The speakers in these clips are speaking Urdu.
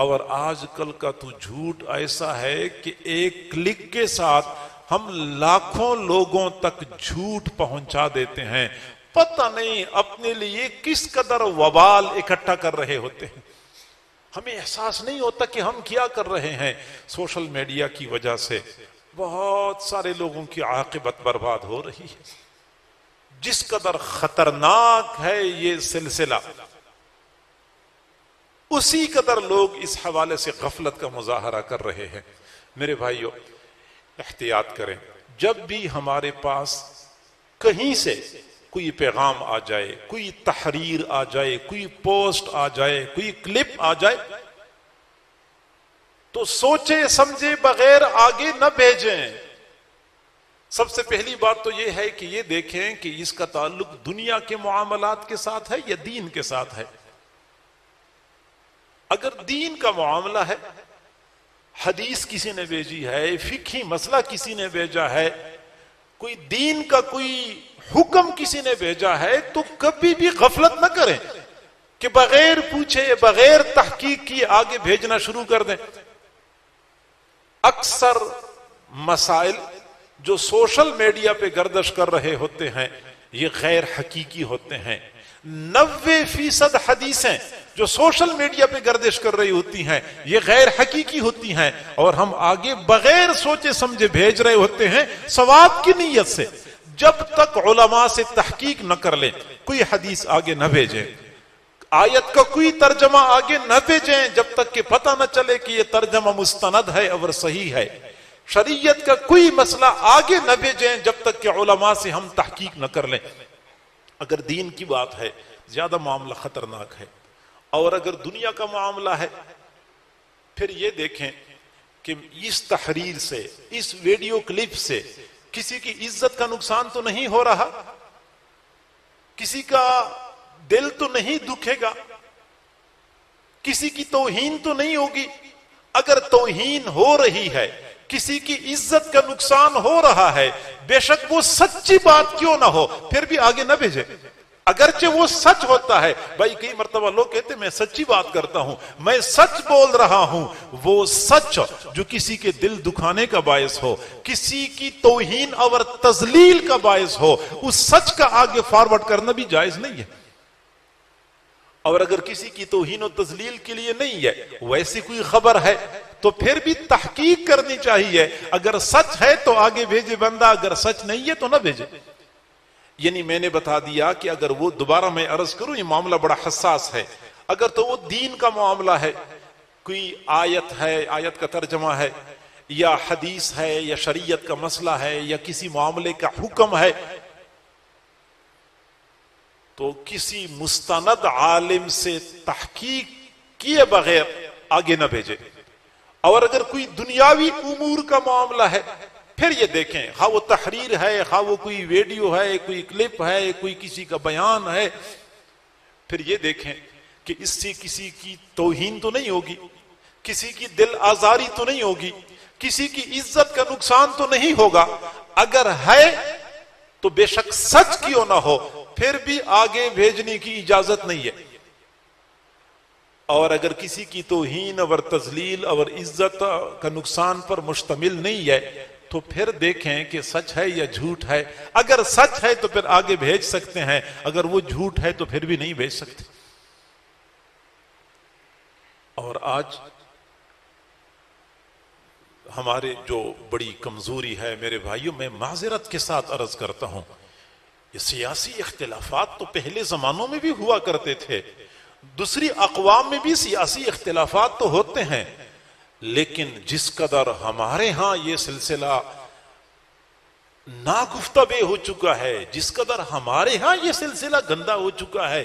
اور آج کل کا تو جھوٹ ایسا ہے کہ ایک کلک کے ساتھ ہم لاکھوں لوگوں تک جھوٹ پہنچا دیتے ہیں، پتہ نہیں اپنے لیے کس قدر وبال اکٹھا کر رہے ہوتے ہیں، ہمیں احساس نہیں ہوتا کہ ہم کیا کر رہے ہیں۔ سوشل میڈیا کی وجہ سے بہت سارے لوگوں کی عاقبت برباد ہو رہی ہے۔ جس قدر خطرناک ہے یہ سلسلہ، اسی قدر لوگ اس حوالے سے غفلت کا مظاہرہ کر رہے ہیں۔ میرے بھائیو، احتیاط کریں، جب بھی ہمارے پاس کہیں سے کوئی پیغام آ جائے، کوئی تحریر آ جائے، کوئی پوسٹ آ جائے، کوئی کلپ آ جائے، تو سوچے سمجھے بغیر آگے نہ بھیجیں۔ سب سے پہلی بات تو یہ ہے کہ یہ دیکھیں کہ اس کا تعلق دنیا کے معاملات کے ساتھ ہے یا دین کے ساتھ ہے۔ اگر دین کا معاملہ ہے، حدیث کسی نے بھیجی ہے، فقہی مسئلہ کسی نے بھیجا ہے، کوئی دین کا کوئی حکم کسی نے بھیجا ہے، تو کبھی بھی غفلت نہ کریں کہ بغیر پوچھے بغیر تحقیق کیے آگے بھیجنا شروع کر دیں۔ اکثر مسائل جو سوشل میڈیا پہ گردش کر رہے ہوتے ہیں یہ غیر حقیقی ہوتے ہیں۔ 90% حدیثیں جو سوشل میڈیا پہ گردش کر رہی ہوتی ہیں یہ غیر حقیقی ہوتی ہیں، اور ہم آگے بغیر سوچے سمجھے بھیج رہے ہوتے ہیں ثواب کی نیت سے۔ جب تک علماء سے تحقیق نہ کر لیں کوئی حدیث آگے نہ بھیجیں، آیت کا کوئی ترجمہ آگے نہ بھیجیں جب تک کہ پتہ نہ چلے کہ یہ ترجمہ مستند ہے اور صحیح ہے۔ شریعت کا کوئی مسئلہ آگے نہ بھیجیں جب تک کہ علماء سے ہم تحقیق نہ کر لیں۔ اگر دین کی بات ہے زیادہ معاملہ خطرناک ہے، اور اگر دنیا کا معاملہ ہے پھر یہ دیکھیں کہ اس تحریر سے، اس ویڈیو کلپ سے کسی کی عزت کا نقصان تو نہیں ہو رہا، کسی کا دل تو نہیں دکھے گا، کسی کی توہین تو نہیں ہوگی۔ اگر توہین ہو رہی ہے، کسی کی عزت کا نقصان ہو رہا ہے، بے شک وہ سچی بات کیوں نہ ہو پھر بھی آگے نہ بھیجے، اگرچہ وہ سچ ہوتا ہے۔ بھائی کئی مرتبہ لوگ کہتے ہیں میں سچی بات کرتا ہوں، میں سچ بول رہا ہوں، وہ سچ جو کسی کے دل دکھانے کا باعث ہو، کسی کی توہین اور تذلیل کا باعث ہو، اس سچ کا آگے فارورڈ کرنا بھی جائز نہیں ہے۔ اور اگر کسی کی توہین و تذلیل کے لیے نہیں ہے، ویسی کوئی خبر ہے تو پھر بھی تحقیق کرنی چاہیے۔ اگر سچ ہے تو آگے بھیجے بندہ، اگر سچ نہیں ہے تو نہ بھیجے۔ یعنی میں نے بتا دیا کہ اگر وہ، دوبارہ میں عرض کروں یہ معاملہ بڑا حساس ہے، اگر تو وہ دین کا معاملہ ہے، کوئی آیت ہے، آیت کا ترجمہ ہے، یا حدیث ہے، یا شریعت کا مسئلہ ہے، یا کسی معاملے کا حکم ہے، تو کسی مستند عالم سے تحقیق کیے بغیر آگے نہ بھیجے۔ اور اگر کوئی دنیاوی امور کا معاملہ ہے پھر یہ دیکھیں، خواہ وہ تحریر ہے، خواہ وہ کوئی ویڈیو ہے، کوئی کلپ ہے، کوئی کسی کا بیان ہے، پھر یہ دیکھیں کہ اس سے کسی کی توہین تو نہیں ہوگی، کسی کی دل آزاری تو نہیں ہوگی، کسی کی عزت کا نقصان تو نہیں ہوگا۔ اگر ہے تو بے شک سچ کیوں نہ ہو پھر بھی آگے بھیجنے کی اجازت نہیں ہے۔ اور اگر کسی کی توہین اور تذلیل اور عزت کا نقصان پر مشتمل نہیں ہے تو پھر دیکھیں کہ سچ ہے یا جھوٹ ہے۔ اگر سچ ہے تو پھر آگے بھیج سکتے ہیں، اگر وہ جھوٹ ہے تو پھر بھی نہیں بھیج سکتے۔ اور آج ہمارے جو بڑی کمزوری ہے میرے بھائیوں، میں معذرت کے ساتھ عرض کرتا ہوں، یہ سیاسی اختلافات تو پہلے زمانوں میں بھی ہوا کرتے تھے، دوسری اقوام میں بھی سیاسی اختلافات تو ہوتے ہیں، لیکن جس قدر ہمارے ہاں یہ سلسلہ ناگفتگو ہو چکا ہے، جس قدر ہمارے ہاں یہ سلسلہ گندا ہو چکا ہے،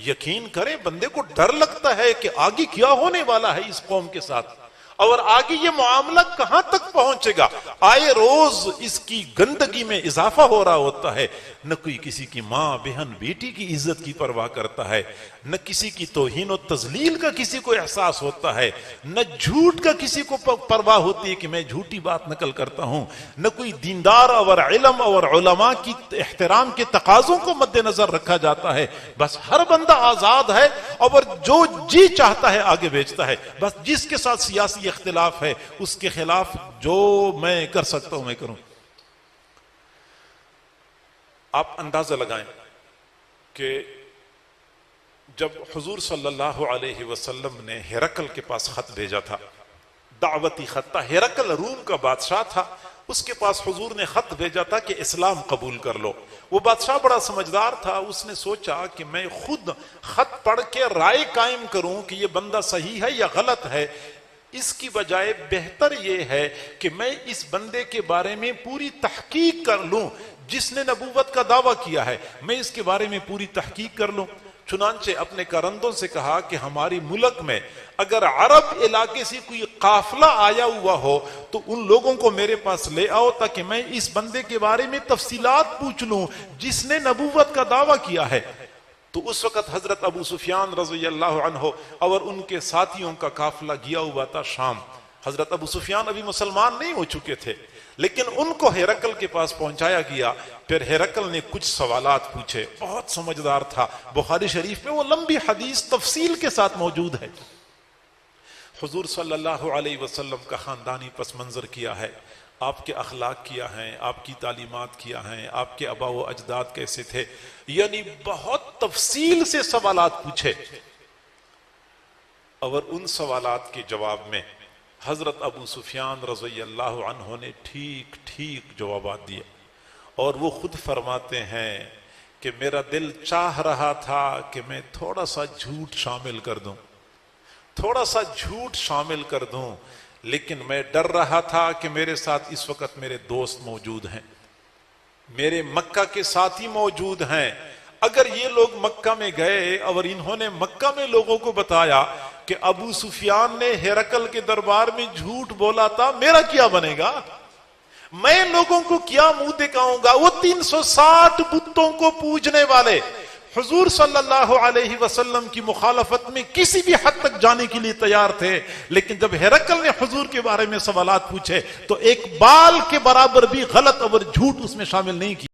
یقین کریں بندے کو ڈر لگتا ہے کہ آگے کیا ہونے والا ہے اس قوم کے ساتھ، اور آگے یہ معاملہ کہاں تک پہنچے گا۔ آئے روز اس کی گندگی میں اضافہ ہو رہا ہوتا ہے۔ نہ کوئی کسی کی ماں بہن بیٹی کی عزت کی پرواہ کرتا ہے، نہ کسی کی توہین و تذلیل کا کسی کو احساس ہوتا ہے، نہ جھوٹ کا کسی کو پرواہ ہوتی ہے کہ میں جھوٹی بات نقل کرتا ہوں، نہ کوئی دیندار اور علم اور علماء کی احترام کے تقاضوں کو مد نظر رکھا جاتا ہے۔ بس ہر بندہ آزاد ہے اور جو جی چاہتا ہے آگے بیچتا ہے۔ بس جس کے ساتھ سیاسی اختلاف ہے اس کے خلاف جو میں کر سکتا ہوں میں کروں۔ آپ اندازہ لگائیں کہ جب حضور صلی اللہ علیہ وسلم نے ہرقل کے پاس خط بھیجا تھا، دعوتی خط تھا، ہرقل روم کا بادشاہ تھا، اس کے پاس حضور نے خط بھیجا تھا کہ اسلام قبول کر لو۔ وہ بادشاہ بڑا سمجھدار تھا، اس نے سوچا کہ میں خود خط پڑھ کے رائے قائم کروں کہ یہ بندہ صحیح ہے یا غلط ہے، اس کی بجائے بہتر یہ ہے کہ میں اس بندے کے بارے میں پوری تحقیق کر لوں، جس نے نبوت کا دعویٰ کیا ہے میں اس کے بارے میں پوری تحقیق کر لوں۔ چنانچہ اپنے کارندوں سے کہا کہ ہماری ملک میں اگر عرب علاقے سے کوئی قافلہ آیا ہوا ہو تو ان لوگوں کو میرے پاس لے آؤ تاکہ میں اس بندے کے بارے میں تفصیلات پوچھ لوں جس نے نبوت کا دعویٰ کیا ہے۔ تو اس وقت حضرت ابو سفیان رضی اللہ عنہ اور ان کے ساتھیوں کا قافلہ گیا ہوا تھا شام۔ حضرت ابو سفیان ابھی مسلمان نہیں ہو چکے تھے، لیکن ان کو ہرقل کے پاس پہنچایا گیا۔ پھر ہرقل نے کچھ سوالات پوچھے، بہت سمجھدار تھا، بخاری شریف میں وہ لمبی حدیث تفصیل کے ساتھ موجود ہے۔ حضور صلی اللہ علیہ وسلم کا خاندانی پس منظر کیا ہے، آپ کے اخلاق کیا ہیں، آپ کی تعلیمات کیا ہیں، آپ کے آبا و اجداد کیسے تھے، یعنی بہت تفصیل سے سوالات پوچھے۔ اور ان سوالات کے جواب میں حضرت ابو سفیان رضی اللہ عنہ نے ٹھیک ٹھیک جوابات دیے، اور وہ خود فرماتے ہیں کہ میرا دل چاہ رہا تھا کہ میں تھوڑا سا جھوٹ شامل کر دوں، تھوڑا سا جھوٹ شامل کر دوں، لیکن میں ڈر رہا تھا کہ میرے ساتھ اس وقت میرے دوست موجود ہیں، میرے مکہ کے ساتھی موجود ہیں۔ اگر یہ لوگ مکہ میں گئے اور انہوں نے مکہ میں لوگوں کو بتایا کہ ابو سفیان نے ہرقل کے دربار میں جھوٹ بولا تھا، میرا کیا بنے گا؟ میں لوگوں کو کیا منہ دکھاؤں گا؟ وہ 360 بتوں کو پوجنے والے حضور صلی اللہ علیہ وسلم کی مخالفت میں کسی بھی حد تک جانے کے لیے تیار تھے، لیکن جب ہرقل نے حضور کے بارے میں سوالات پوچھے تو ایک بال کے برابر بھی غلط اور جھوٹ اس میں شامل نہیں کیا۔